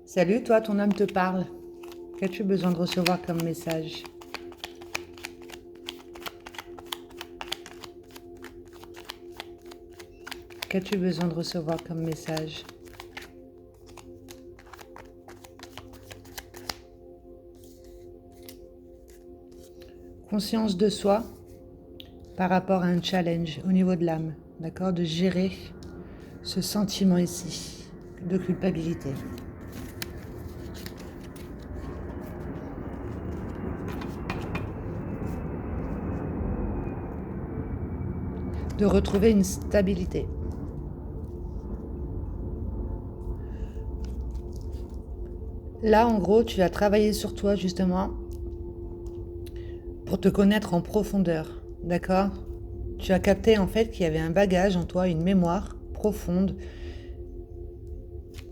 Salut, toi, ton âme te parle. Qu'as-tu besoin de recevoir comme message? Qu'as-tu besoin de recevoir comme message? Conscience de soi par rapport à un challenge au niveau de l'âme, d'accord? De gérer ce sentiment ici de culpabilité. De retrouver une stabilité. Là, en gros, tu as travaillé sur toi justement pour te connaître en profondeur, d'accord? Tu as capté en fait qu'il y avait un bagage en toi, une mémoire profonde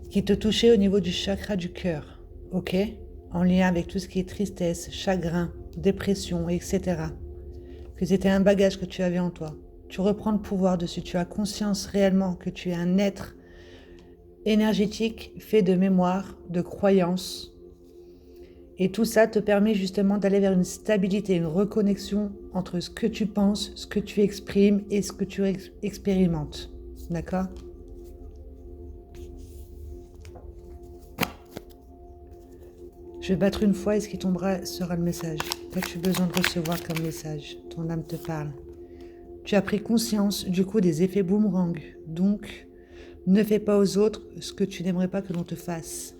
qui te touchait au niveau du chakra du cœur, ok? En lien avec tout ce qui est tristesse, chagrin, dépression, etc. Que c'était un bagage que tu avais en toi. Tu reprends le pouvoir dessus, tu as conscience réellement que tu es un être énergétique fait de mémoire, de croyances. Et tout ça te permet justement d'aller vers une stabilité, une reconnexion entre ce que tu penses, ce que tu exprimes et ce que tu expérimentes. D'accord ? Je vais battre une fois et ce qui tombera sera le message. Qu'as-tu besoin de recevoir comme message? Ton âme te parle. Tu as pris conscience du coup des effets boomerang. Donc, ne fais pas aux autres ce que tu n'aimerais pas que l'on te fasse.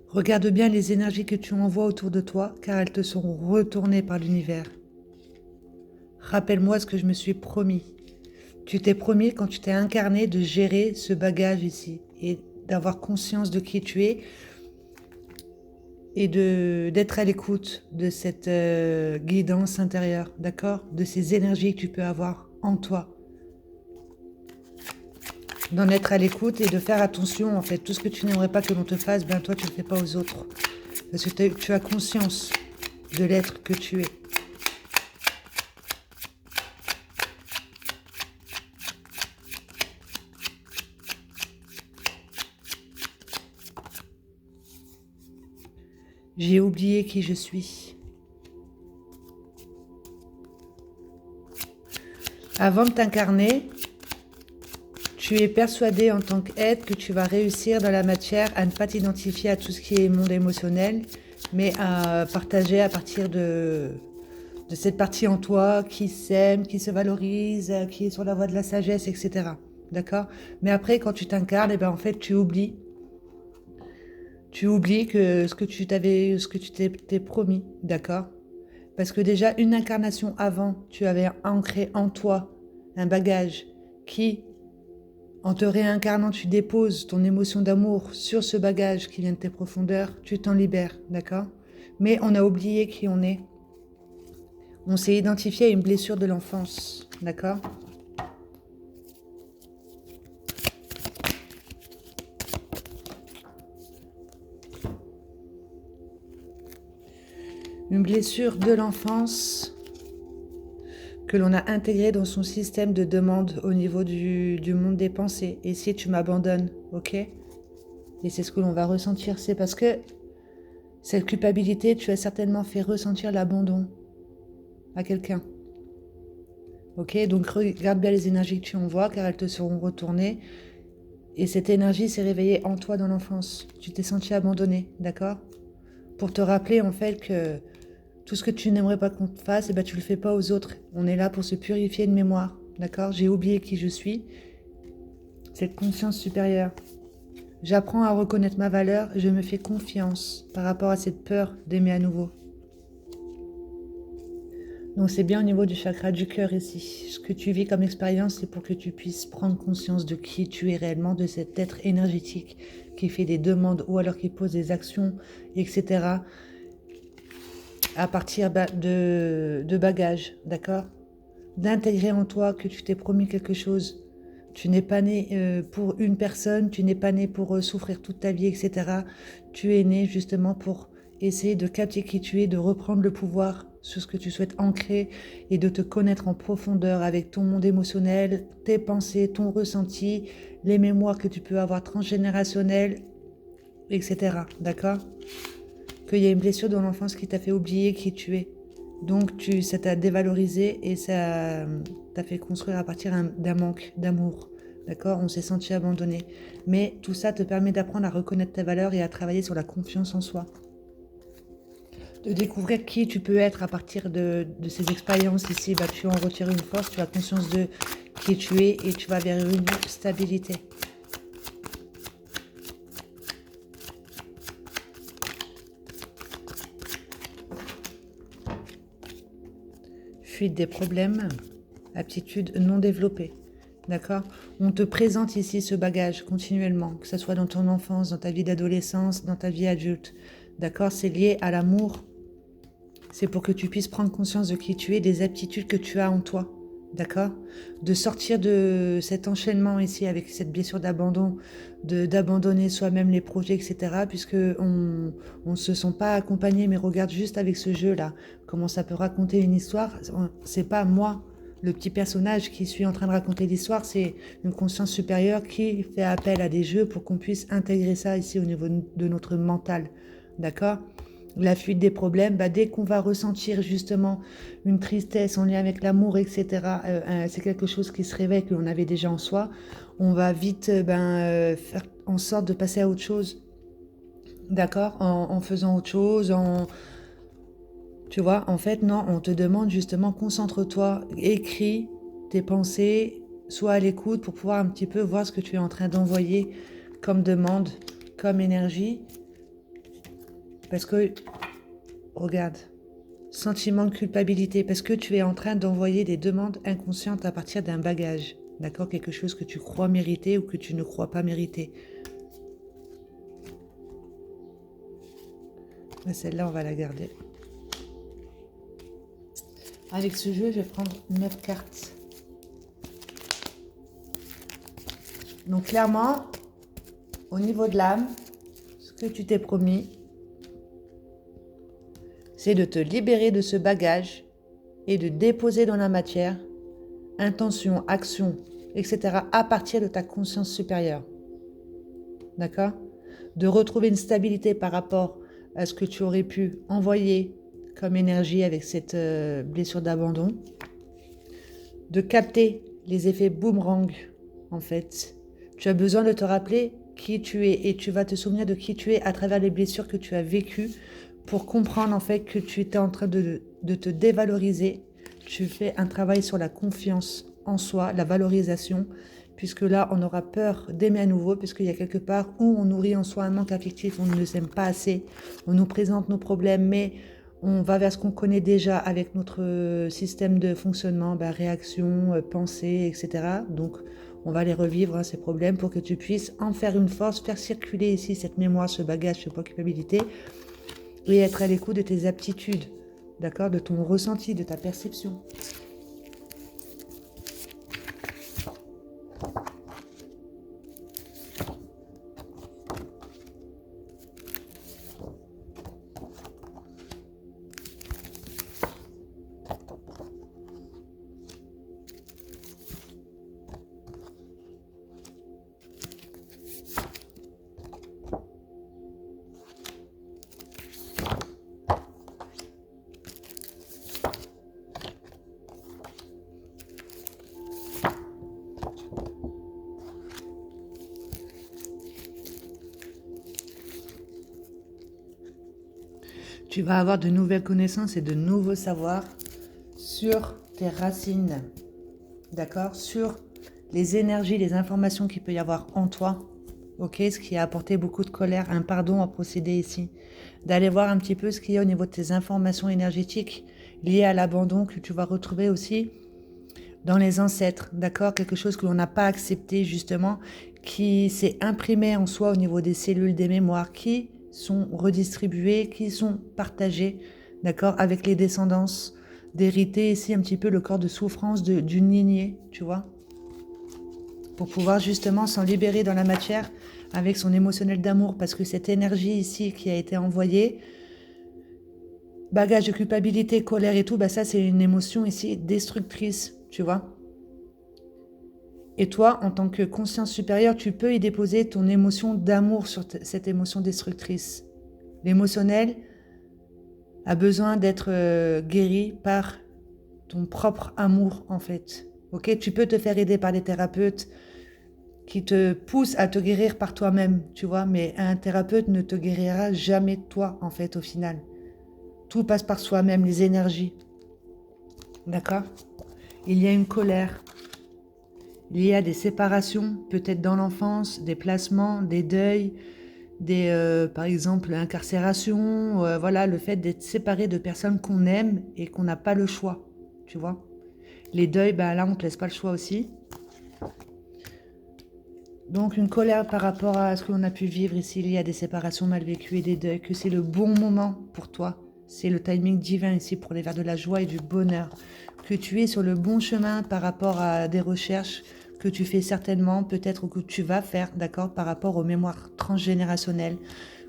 Regarde bien les énergies que tu envoies autour de toi, car elles te seront retournées par l'univers. Rappelle-moi ce que je me suis promis. Tu t'es promis quand tu t'es incarné de gérer ce bagage ici et d'avoir conscience de qui tu es et d'être à l'écoute de cette guidance intérieure, d'accord? De ces énergies que tu peux avoir en toi. D'en être à l'écoute et de faire attention, en fait. Tout ce que tu n'aimerais pas que l'on te fasse, ben toi, tu ne le fais pas aux autres. Parce que tu as conscience de l'être que tu es. J'ai oublié qui je suis. Avant de t'incarner, tu es persuadé en tant qu'être que tu vas réussir dans la matière à ne pas t'identifier à tout ce qui est monde émotionnel, mais à partager à partir de cette partie en toi qui s'aime, qui se valorise, qui est sur la voie de la sagesse, etc. D'accord? Mais après, quand tu t'incarnes, eh ben, en fait, tu oublies. Tu oublies que ce que tu t'es promis, d'accord? Parce que déjà, une incarnation avant, tu avais ancré en toi un bagage qui, en te réincarnant, tu déposes ton émotion d'amour sur ce bagage qui vient de tes profondeurs, tu t'en libères, d'accord? Mais on a oublié qui on est. On s'est identifié à une blessure de l'enfance, d'accord? Une blessure de l'enfance que l'on a intégrée dans son système de demande au niveau du monde des pensées. Et si tu m'abandonnes, ok? Et c'est ce que l'on va ressentir. C'est parce que cette culpabilité, tu as certainement fait ressentir l'abandon à quelqu'un. Ok? Donc regarde bien les énergies que tu envoies car elles te seront retournées. Et cette énergie s'est réveillée en toi dans l'enfance. Tu t'es senti abandonné, d'accord? Pour te rappeler en fait que tout ce que tu n'aimerais pas qu'on te fasse, eh ben, tu le fais pas aux autres. On est là pour se purifier de mémoire, d'accord? J'ai oublié qui je suis, cette conscience supérieure. J'apprends à reconnaître ma valeur, je me fais confiance par rapport à cette peur d'aimer à nouveau. Donc c'est bien au niveau du chakra du cœur ici. Ce que tu vis comme expérience, c'est pour que tu puisses prendre conscience de qui tu es réellement, de cet être énergétique qui fait des demandes ou alors qui pose des actions, etc. à partir de bagages, d'accord? D'intégrer en toi que tu t'es promis quelque chose. Tu n'es pas né pour une personne, tu n'es pas né pour souffrir toute ta vie, etc. Tu es né justement pour essayer de capter qui tu es, de reprendre le pouvoir sur ce que tu souhaites ancrer et de te connaître en profondeur avec ton monde émotionnel, tes pensées, ton ressenti, les mémoires que tu peux avoir transgénérationnelles, etc. D'accord? Qu'il y a une blessure dans l'enfance qui t'a fait oublier qui tu es. Donc ça t'a dévalorisé et ça t'a fait construire à partir d'un manque d'amour. D'accord? On s'est senti abandonné. Mais tout ça te permet d'apprendre à reconnaître tes valeurs et à travailler sur la confiance en soi. De découvrir qui tu peux être à partir de ces expériences ici. Tu en retires une force, tu as conscience de qui tu es et tu vas vers une stabilité. Fuite des problèmes, aptitude non développée. D'accord? On te présente ici ce bagage continuellement, que ce soit dans ton enfance, dans ta vie d'adolescence, dans ta vie adulte. D'accord? C'est lié à l'amour. C'est pour que tu puisses prendre conscience de qui tu es, des aptitudes que tu as en toi. D'accord? De sortir de cet enchaînement ici avec cette blessure d'abandon, d'abandonner soi-même les projets, etc. Puisque on ne se sent pas accompagné, mais regarde juste avec ce jeu-là, comment ça peut raconter une histoire. C'est pas moi, le petit personnage qui suis en train de raconter l'histoire, c'est une conscience supérieure qui fait appel à des jeux pour qu'on puisse intégrer ça ici au niveau de notre mental. D'accord? La fuite des problèmes, dès qu'on va ressentir justement une tristesse en lien avec l'amour, etc., c'est quelque chose qui se réveille, que l'on avait déjà en soi, on va vite faire en sorte de passer à autre chose, d'accord, en faisant autre chose, tu vois, en fait, non, on te demande justement, concentre-toi, écris tes pensées, sois à l'écoute pour pouvoir un petit peu voir ce que tu es en train d'envoyer comme demande, comme énergie. Parce que, regarde, sentiment de culpabilité, parce que tu es en train d'envoyer des demandes inconscientes à partir d'un bagage, d'accord? Quelque chose que tu crois mériter ou que tu ne crois pas mériter. Celle-là, on va la garder. Avec ce jeu, je vais prendre 9 cartes. Donc clairement, au niveau de l'âme, ce que tu t'es promis, c'est de te libérer de ce bagage et de déposer dans la matière intention, action, etc. à partir de ta conscience supérieure. D'accord? De retrouver une stabilité par rapport à ce que tu aurais pu envoyer comme énergie avec cette blessure d'abandon. De capter les effets boomerang, en fait. Tu as besoin de te rappeler qui tu es et tu vas te souvenir de qui tu es à travers les blessures que tu as vécues pour comprendre en fait que tu étais en train de te dévaloriser. Tu fais un travail sur la confiance en soi, la valorisation, puisque là, on aura peur d'aimer à nouveau, puisqu'il y a quelque part où on nourrit en soi un manque affectif, on ne s'aime pas assez, on nous présente nos problèmes, mais on va vers ce qu'on connaît déjà avec notre système de fonctionnement, réaction, pensée, etc. Donc, on va les revivre, ces problèmes, pour que tu puisses en faire une force, faire circuler ici cette mémoire, ce bagage, cette culpabilité, et être à l'écoute de tes aptitudes, d'accord, de ton ressenti, de ta perception. Tu vas avoir de nouvelles connaissances et de nouveaux savoirs sur tes racines, d'accord? Sur les énergies, les informations qu'il peut y avoir en toi, ok? Ce qui a apporté beaucoup de colère, un pardon à procéder ici. D'aller voir un petit peu ce qu'il y a au niveau de tes informations énergétiques liées à l'abandon que tu vas retrouver aussi dans les ancêtres, d'accord? Quelque chose que l'on n'a pas accepté justement, qui s'est imprimé en soi au niveau des cellules, des mémoires, qui sont redistribuées, qui sont partagées, d'accord, avec les descendances, d'hériter ici un petit peu le corps de souffrance d'une lignée, tu vois, pour pouvoir justement s'en libérer dans la matière avec son émotionnel d'amour, parce que cette énergie ici qui a été envoyée, bagage de culpabilité, colère et tout, bah ça c'est une émotion ici destructrice, tu vois. Et toi, en tant que conscience supérieure, tu peux y déposer ton émotion d'amour sur cette émotion destructrice. L'émotionnel a besoin d'être guéri par ton propre amour, en fait. Ok, tu peux te faire aider par des thérapeutes qui te poussent à te guérir par toi-même, tu vois, mais un thérapeute ne te guérira jamais toi, en fait, au final. Tout passe par soi-même, les énergies. D'accord? Il y a une colère. Il y a des séparations, peut-être dans l'enfance, des placements, des deuils, par exemple, l'incarcération, voilà, le fait d'être séparé de personnes qu'on aime et qu'on n'a pas le choix, tu vois. Les deuils, bah là, on ne te laisse pas le choix aussi. Donc, une colère par rapport à ce que l'on a pu vivre ici, il y a des séparations mal vécues et des deuils, que c'est le bon moment pour toi. C'est le timing divin ici pour aller vers de la joie et du bonheur. Que tu es sur le bon chemin par rapport à des recherches que tu fais certainement, peut-être que tu vas faire, d'accord, par rapport aux mémoires transgénérationnelles,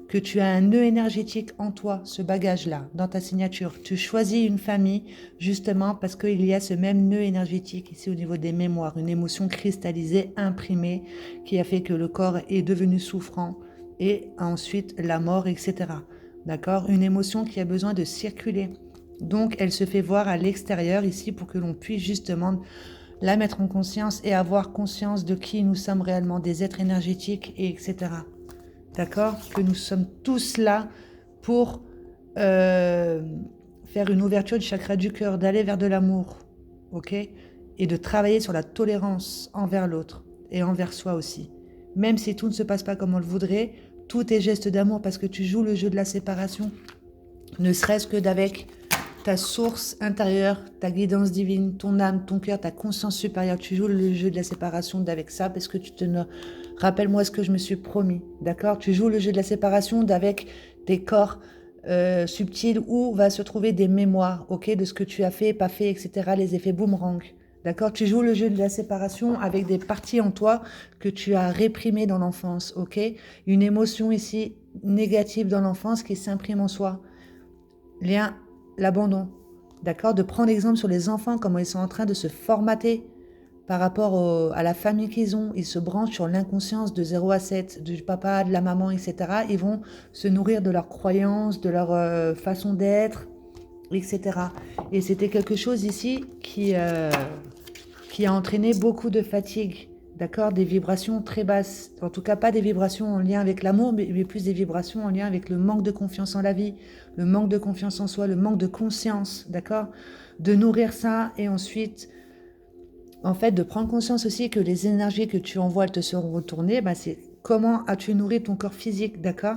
que tu as un nœud énergétique en toi, ce bagage-là, dans ta signature. Tu choisis une famille justement parce qu'il y a ce même nœud énergétique ici au niveau des mémoires, une émotion cristallisée, imprimée, qui a fait que le corps est devenu souffrant et ensuite la mort, etc. D'accord? Une émotion qui a besoin de circuler. Donc, elle se fait voir à l'extérieur ici pour que l'on puisse justement la mettre en conscience et avoir conscience de qui nous sommes réellement, des êtres énergétiques, et etc. D'accord? Que nous sommes tous là pour faire une ouverture du chakra du cœur, d'aller vers de l'amour, ok? Et de travailler sur la tolérance envers l'autre et envers soi aussi. Même si tout ne se passe pas comme on le voudrait, tout est geste d'amour parce que tu joues le jeu de la séparation, ne serait-ce que d'avec ta source intérieure, ta guidance divine, ton âme, ton cœur, ta conscience supérieure. Tu joues le jeu de la séparation d'avec ça parce que tu te rappelle-moi ce que je me suis promis, d'accord? Tu joues le jeu de la séparation d'avec tes corps subtils où va se trouver des mémoires, ok, de ce que tu as fait, pas fait, etc. Les effets boomerang, d'accord? Tu joues le jeu de la séparation avec des parties en toi que tu as réprimées dans l'enfance, ok? Une émotion ici négative dans l'enfance qui s'imprime en soi. L'abandon, d'accord? De prendre exemple sur les enfants, comment ils sont en train de se formater par rapport à la famille qu'ils ont. Ils se branchent sur l'inconscience de 0 à 7, du papa, de la maman, etc. Ils vont se nourrir de leurs croyances, de leur façon d'être, etc. Et c'était quelque chose ici qui a entraîné beaucoup de fatigue. D'accord, des vibrations très basses, en tout cas pas des vibrations en lien avec l'amour, mais plus des vibrations en lien avec le manque de confiance en la vie, le manque de confiance en soi, le manque de conscience, d'accord? De nourrir ça et ensuite, en fait, de prendre conscience aussi que les énergies que tu envoies, elles te seront retournées, bah, c'est comment as-tu nourri ton corps physique, d'accord?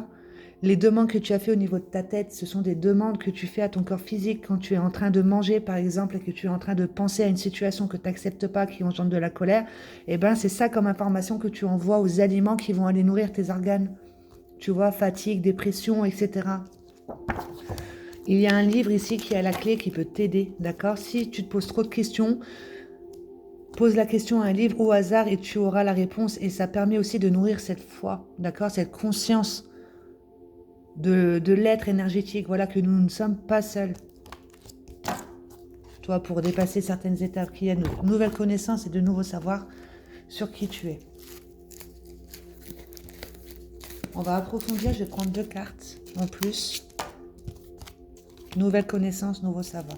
Les demandes que tu as fait au niveau de ta tête, ce sont des demandes que tu fais à ton corps physique quand tu es en train de manger, par exemple, et que tu es en train de penser à une situation que tu n'acceptes pas, qui engendre de la colère. Et ben, c'est ça comme information que tu envoies aux aliments qui vont aller nourrir tes organes. Tu vois, fatigue, dépression, etc. Il y a un livre ici qui a la clé qui peut t'aider, d'accord? Si tu te poses trop de questions, pose la question à un livre au hasard et tu auras la réponse. Et ça permet aussi de nourrir cette foi, d'accord? Cette conscience de l'être énergétique, voilà, que nous ne sommes pas seuls. Toi, pour dépasser certaines étapes, qu'il y a de nouvelles connaissances et de nouveaux savoirs sur qui tu es. On va approfondir, je vais prendre 2 cartes en plus. Nouvelles connaissances, nouveaux savoirs.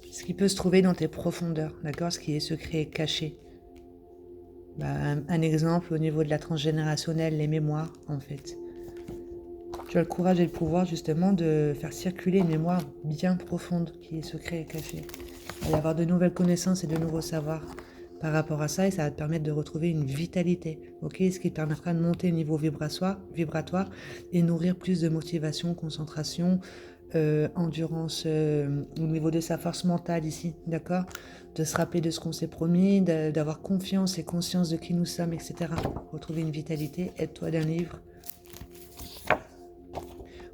Ce qui peut se trouver dans tes profondeurs, d'accord? Ce qui est secret et caché. Bah, un exemple au niveau de la transgénérationnelle, les mémoires, en fait. Tu as le courage et le pouvoir, justement, de faire circuler une mémoire bien profonde qui est secret et cachée. Il va y avoir de nouvelles connaissances et de nouveaux savoirs par rapport à ça, et ça va te permettre de retrouver une vitalité, ok? Ce qui te permettra de monter au niveau vibratoire et nourrir plus de motivation, concentration, endurance au niveau de sa force mentale ici, d'accord? De se rappeler de ce qu'on s'est promis, d'avoir confiance et conscience de qui nous sommes, etc. Retrouver une vitalité, aide-toi d'un livre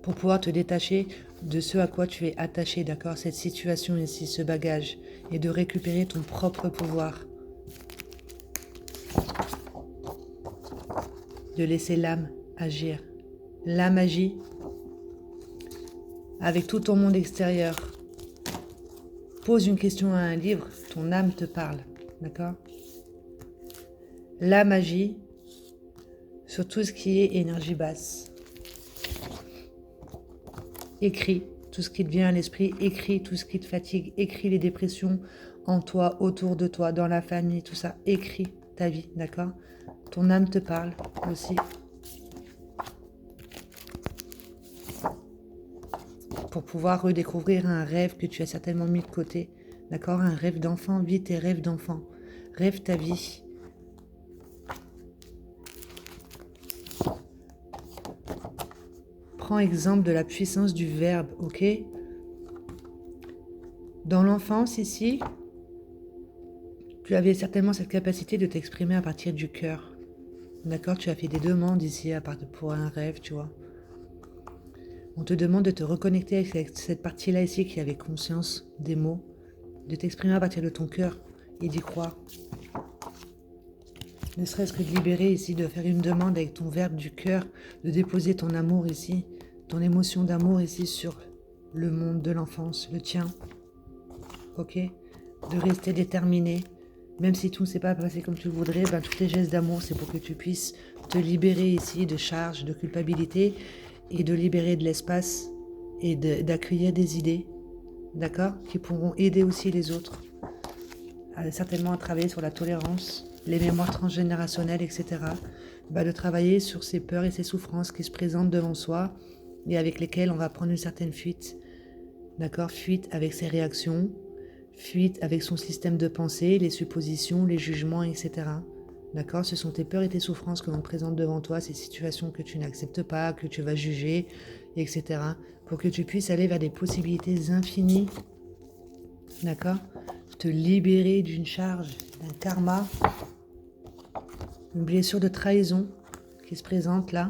pour pouvoir te détacher de ce à quoi tu es attaché, d'accord? Cette situation ici, ce bagage, et de récupérer ton propre pouvoir. De laisser l'âme agir, la magie, avec tout ton monde extérieur. Pose une question à un livre, ton âme te parle, d'accord? La magie, sur tout ce qui est énergie basse. Écris tout ce qui te vient à l'esprit, écris tout ce qui te fatigue, écris les dépressions en toi, autour de toi, dans la famille, tout ça. Écris ta vie, d'accord? Ton âme te parle aussi. Pour pouvoir redécouvrir un rêve que tu as certainement mis de côté, d'accord? Un rêve d'enfant, vis tes rêves d'enfant. Rêve ta vie. Prends exemple de la puissance du verbe, ok? Dans l'enfance ici, tu avais certainement cette capacité de t'exprimer à partir du cœur. D'accord? Tu as fait des demandes ici pour un rêve, tu vois. On te demande de te reconnecter avec cette partie-là ici qui avait conscience des mots, de t'exprimer à partir de ton cœur et d'y croire. Ne serait-ce que de libérer ici, de faire une demande avec ton verbe du cœur, de déposer ton amour ici, ton émotion d'amour ici sur le monde de l'enfance, le tien. Ok? De rester déterminé. Même si tout ne s'est pas passé comme tu le voudrais, ben, tous tes gestes d'amour, c'est pour que tu puisses te libérer ici de charges, de culpabilité et de libérer de l'espace et d'accueillir des idées, d'accord, qui pourront aider aussi les autres, certainement à travailler sur la tolérance, les mémoires transgénérationnelles, etc. De travailler sur ces peurs et ces souffrances qui se présentent devant soi et avec lesquelles on va prendre une certaine fuite, d'accord, fuite avec ses réactions, fuite avec son système de pensée, les suppositions, les jugements, etc. D'accord? Ce sont tes peurs et tes souffrances que l'on te présente devant toi, ces situations que tu n'acceptes pas, que tu vas juger, etc. Pour que tu puisses aller vers des possibilités infinies. D'accord? Te libérer d'une charge, d'un karma, une blessure de trahison qui se présente là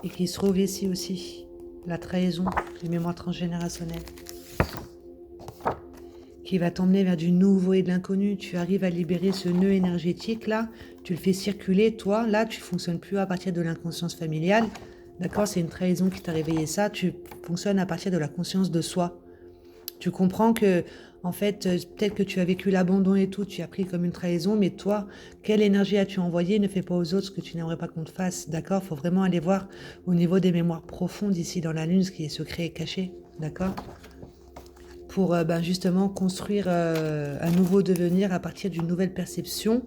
et qui se trouve ici aussi. La trahison, les mémoires transgénérationnelles, qui va t'emmener vers du nouveau et de l'inconnu. Tu arrives à libérer ce nœud énergétique là, tu le fais circuler, toi, là, tu ne fonctionnes plus à partir de l'inconscience familiale, d'accord? C'est une trahison qui t'a réveillé ça, tu fonctionnes à partir de la conscience de soi. Tu comprends que, en fait, peut-être que tu as vécu l'abandon et tout, tu as pris comme une trahison, mais toi, quelle énergie as-tu envoyé? Ne fais pas aux autres ce que tu n'aimerais pas qu'on te fasse, d'accord? Il faut vraiment aller voir au niveau des mémoires profondes ici dans la lune, ce qui est secret et caché, d'accord? Pour justement construire un nouveau devenir à partir d'une nouvelle perception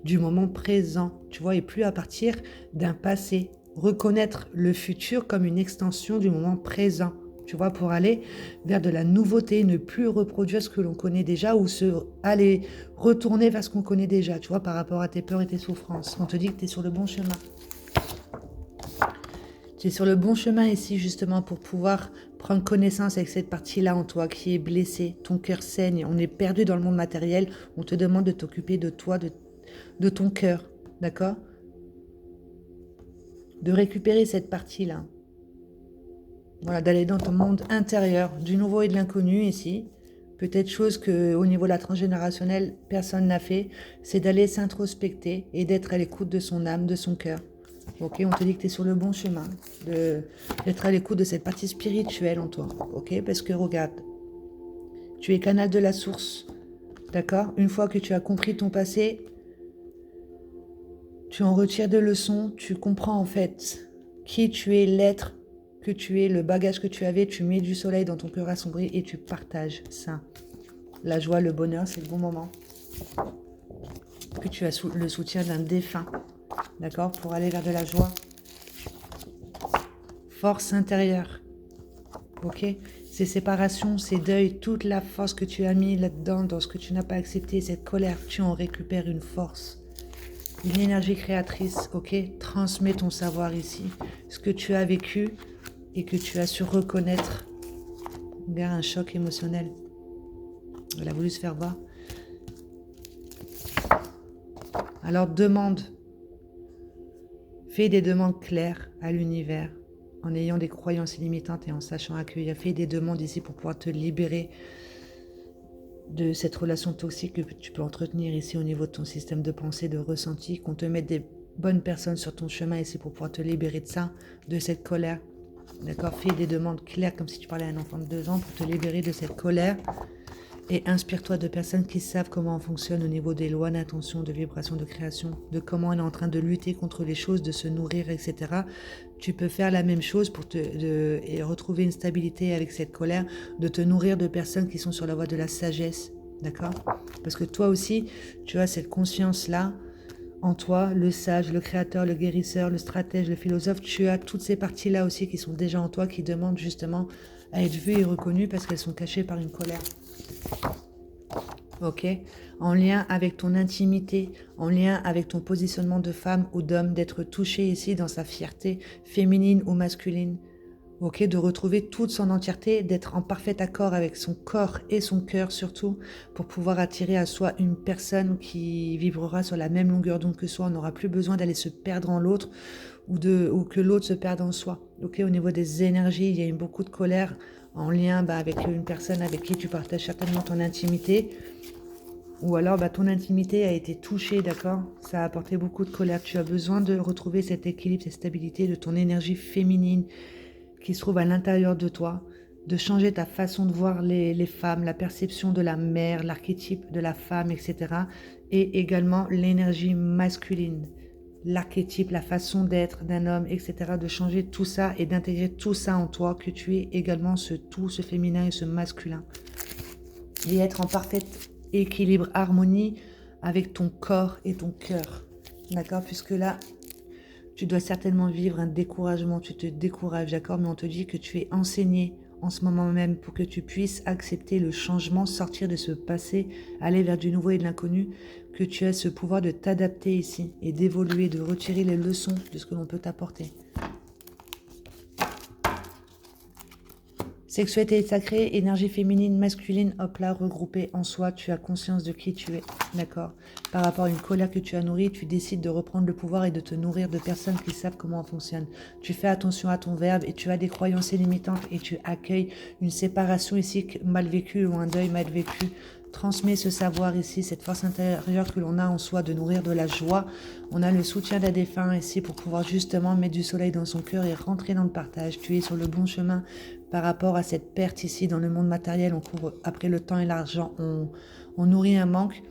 du moment présent, tu vois, et plus à partir d'un passé. Reconnaître le futur comme une extension du moment présent, tu vois, pour aller vers de la nouveauté, ne plus reproduire ce que l'on connaît déjà ou aller retourner vers ce qu'on connaît déjà, tu vois, par rapport à tes peurs et tes souffrances. On te dit que tu es sur le bon chemin. Tu es sur le bon chemin ici justement pour pouvoir prendre connaissance avec cette partie-là en toi qui est blessée, ton cœur saigne, on est perdu dans le monde matériel, on te demande de t'occuper de toi, de ton cœur, d'accord? De récupérer cette partie-là. Voilà, d'aller dans ton monde intérieur, du nouveau et de l'inconnu ici. Peut-être chose qu'au niveau de la transgénérationnelle, personne n'a fait, c'est d'aller s'introspecter et d'être à l'écoute de son âme, de son cœur. Ok, on te dit que tu es sur le bon chemin, d'être à l'écoute de cette partie spirituelle en toi. Ok, parce que regarde, tu es canal de la source. D'accord? Une fois que tu as compris ton passé, tu en retires des leçons, tu comprends en fait qui tu es, l'être que tu es, le bagage que tu avais, tu mets du soleil dans ton cœur assombri et tu partages ça. La joie, le bonheur, c'est le bon moment. Que tu as le soutien d'un défunt. D'accord? Pour aller vers de la joie. Force intérieure. Ok? Ces séparations, ces deuils, toute la force que tu as mis là-dedans, dans ce que tu n'as pas accepté, cette colère, tu en récupères une force. Une énergie créatrice, ok? Transmets ton savoir ici. Ce que tu as vécu et que tu as su reconnaître. Regarde, un choc émotionnel. Elle a voulu se faire voir. Alors demande. Fais des demandes claires à l'univers en ayant des croyances illimitantes et en sachant accueillir. Fais des demandes ici pour pouvoir te libérer de cette relation toxique que tu peux entretenir ici au niveau de ton système de pensée, de ressenti, qu'on te mette bonne personne sur ton chemin ici pour pouvoir te libérer de ça, de cette colère. D'accord? Fais des demandes claires comme si tu parlais à un enfant de 2 ans pour te libérer de cette colère. Et inspire-toi de personnes qui savent comment on fonctionne au niveau des lois d'intention, de vibration, de création, de comment on est en train de lutter contre les choses, de se nourrir, etc. Tu peux faire la même chose pour et retrouver une stabilité avec cette colère, de te nourrir de personnes qui sont sur la voie de la sagesse. D'accord? Parce que toi aussi, tu as cette conscience-là en toi, le sage, le créateur, le guérisseur, le stratège, le philosophe. Tu as toutes ces parties-là aussi qui sont déjà en toi, qui demandent justement à être vues et reconnues parce qu'elles sont cachées par une colère. Ok, en lien avec ton intimité, en lien avec ton positionnement de femme ou d'homme, d'être touché ici dans sa fierté féminine ou masculine. Ok, de retrouver toute son entièreté, d'être en parfait accord avec son corps et son cœur surtout, pour pouvoir attirer à soi une personne qui vibrera sur la même longueur d'onde que soi. On n'aura plus besoin d'aller se perdre en l'autre ou que l'autre se perde en soi. Ok, au niveau des énergies, il y a beaucoup de colère en lien avec une personne avec qui tu partages certainement ton intimité. Ou alors ton intimité a été touchée, d'accord? Ça a apporté beaucoup de colère. Tu as besoin de retrouver cet équilibre, cette stabilité de ton énergie féminine qui se trouve à l'intérieur de toi, de changer ta façon de voir les femmes, la perception de la mère, l'archétype de la femme, etc. Et également l'énergie masculine, l'archétype, la façon d'être d'un homme, etc. De changer tout ça et d'intégrer tout ça en toi, que tu es également ce tout, ce féminin et ce masculin. Et être en parfait équilibre, harmonie avec ton corps et ton cœur. D'accord? Puisque là, tu dois certainement vivre un découragement, tu te décourages, d'accord? Mais on te dit que tu es enseigné en ce moment même pour que tu puisses accepter le changement, sortir de ce passé, aller vers du nouveau et de l'inconnu, que tu as ce pouvoir de t'adapter ici et d'évoluer, de retirer les leçons de ce que l'on peut t'apporter. Sexualité sacrée, énergie féminine, masculine, hop là, regroupée en soi, tu as conscience de qui tu es, d'accord? Par rapport à une colère que tu as nourrie, tu décides de reprendre le pouvoir et de te nourrir de personnes qui savent comment on fonctionne. Tu fais attention à ton verbe et tu as des croyances limitantes et tu accueilles une séparation ici mal vécue ou un deuil mal vécu. Transmets ce savoir ici, cette force intérieure que l'on a en soi de nourrir de la joie. On a le soutien d'un défunt ici pour pouvoir justement mettre du soleil dans son cœur et rentrer dans le partage. Tu es sur le bon chemin par rapport à cette perte ici dans le monde matériel. On court après le temps et l'argent, on nourrit un manque.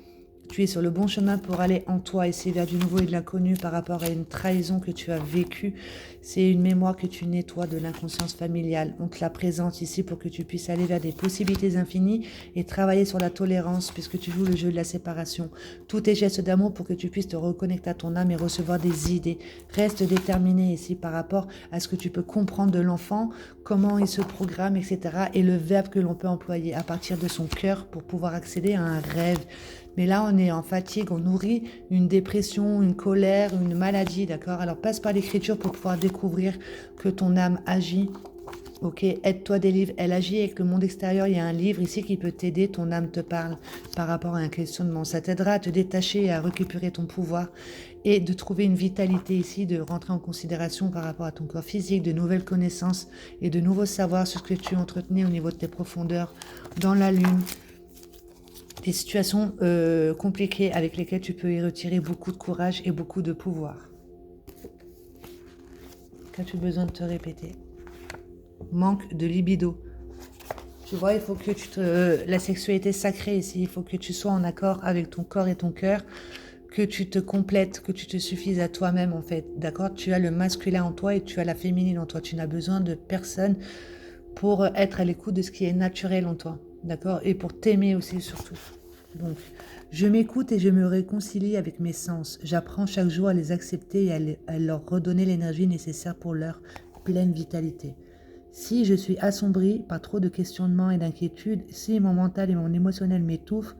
Tu es sur le bon chemin pour aller en toi, ici vers du nouveau et de l'inconnu par rapport à une trahison que tu as vécue. C'est une mémoire que tu nettoies de l'inconscience familiale. On te la présente ici pour que tu puisses aller vers des possibilités infinies et travailler sur la tolérance puisque tu joues le jeu de la séparation. Tous tes gestes d'amour pour que tu puisses te reconnecter à ton âme et recevoir des idées. Reste déterminé ici par rapport à ce que tu peux comprendre de l'enfant, comment il se programme, etc. et le verbe que l'on peut employer à partir de son cœur pour pouvoir accéder à un rêve. Mais là, on est en fatigue, on nourrit une dépression, une colère, une maladie, d'accord? Alors, passe par l'écriture pour pouvoir découvrir que ton âme agit. Ok, aide-toi des livres. Elle agit avec le monde extérieur. Il y a un livre ici qui peut t'aider. Ton âme te parle par rapport à un questionnement. Ça t'aidera à te détacher et à récupérer ton pouvoir et de trouver une vitalité ici, de rentrer en considération par rapport à ton corps physique, de nouvelles connaissances et de nouveaux savoirs sur ce que tu entretenais au niveau de tes profondeurs dans la lune. Des situations compliquées avec lesquelles tu peux y retirer beaucoup de courage et beaucoup de pouvoir. Qu'as-tu besoin de te répéter? Manque de libido. Tu vois, il faut que la sexualité sacrée ici, il faut que tu sois en accord avec ton corps et ton cœur, que tu te complètes, que tu te suffises à toi-même en fait. D'accord? Tu as le masculin en toi et tu as la féminine en toi. Tu n'as besoin de personne pour être à l'écoute de ce qui est naturel en toi. D'accord? Et pour t'aimer aussi surtout. Donc, je m'écoute et je me réconcilie avec mes sens. J'apprends chaque jour à les accepter et à leur redonner l'énergie nécessaire pour leur pleine vitalité. Si je suis assombrie par trop de questionnements et d'inquiétudes, si mon mental et mon émotionnel m'étouffent,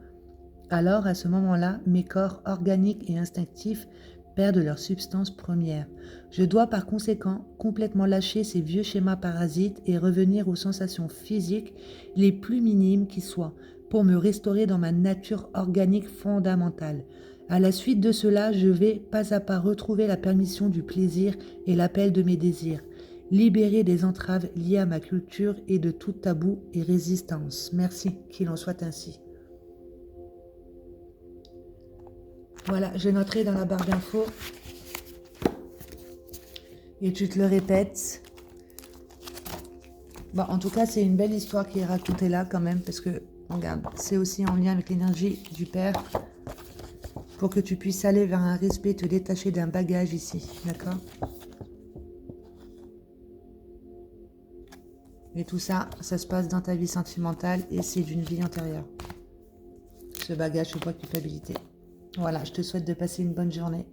alors à ce moment-là, mes corps organiques et instinctifs perdent leur substance première. Je dois par conséquent complètement lâcher ces vieux schémas parasites et revenir aux sensations physiques les plus minimes qui soient, pour me restaurer dans ma nature organique fondamentale. À la suite de cela, je vais pas à pas retrouver la permission du plaisir et l'appel de mes désirs, libérer des entraves liées à ma culture et de tout tabou et résistance. Merci, qu'il en soit ainsi. Voilà, je noterai dans la barre d'infos Et tu te le répètes. Bon, en tout cas, c'est une belle histoire qui est racontée là quand même, parce que, regarde, c'est aussi en lien avec l'énergie du père, pour que tu puisses aller vers un respect, te détacher d'un bagage ici, d'accord? Et tout ça, ça se passe dans ta vie sentimentale et c'est d'une vie antérieure. Ce bagage, ce poids de culpabilité. Voilà, je te souhaite de passer une bonne journée.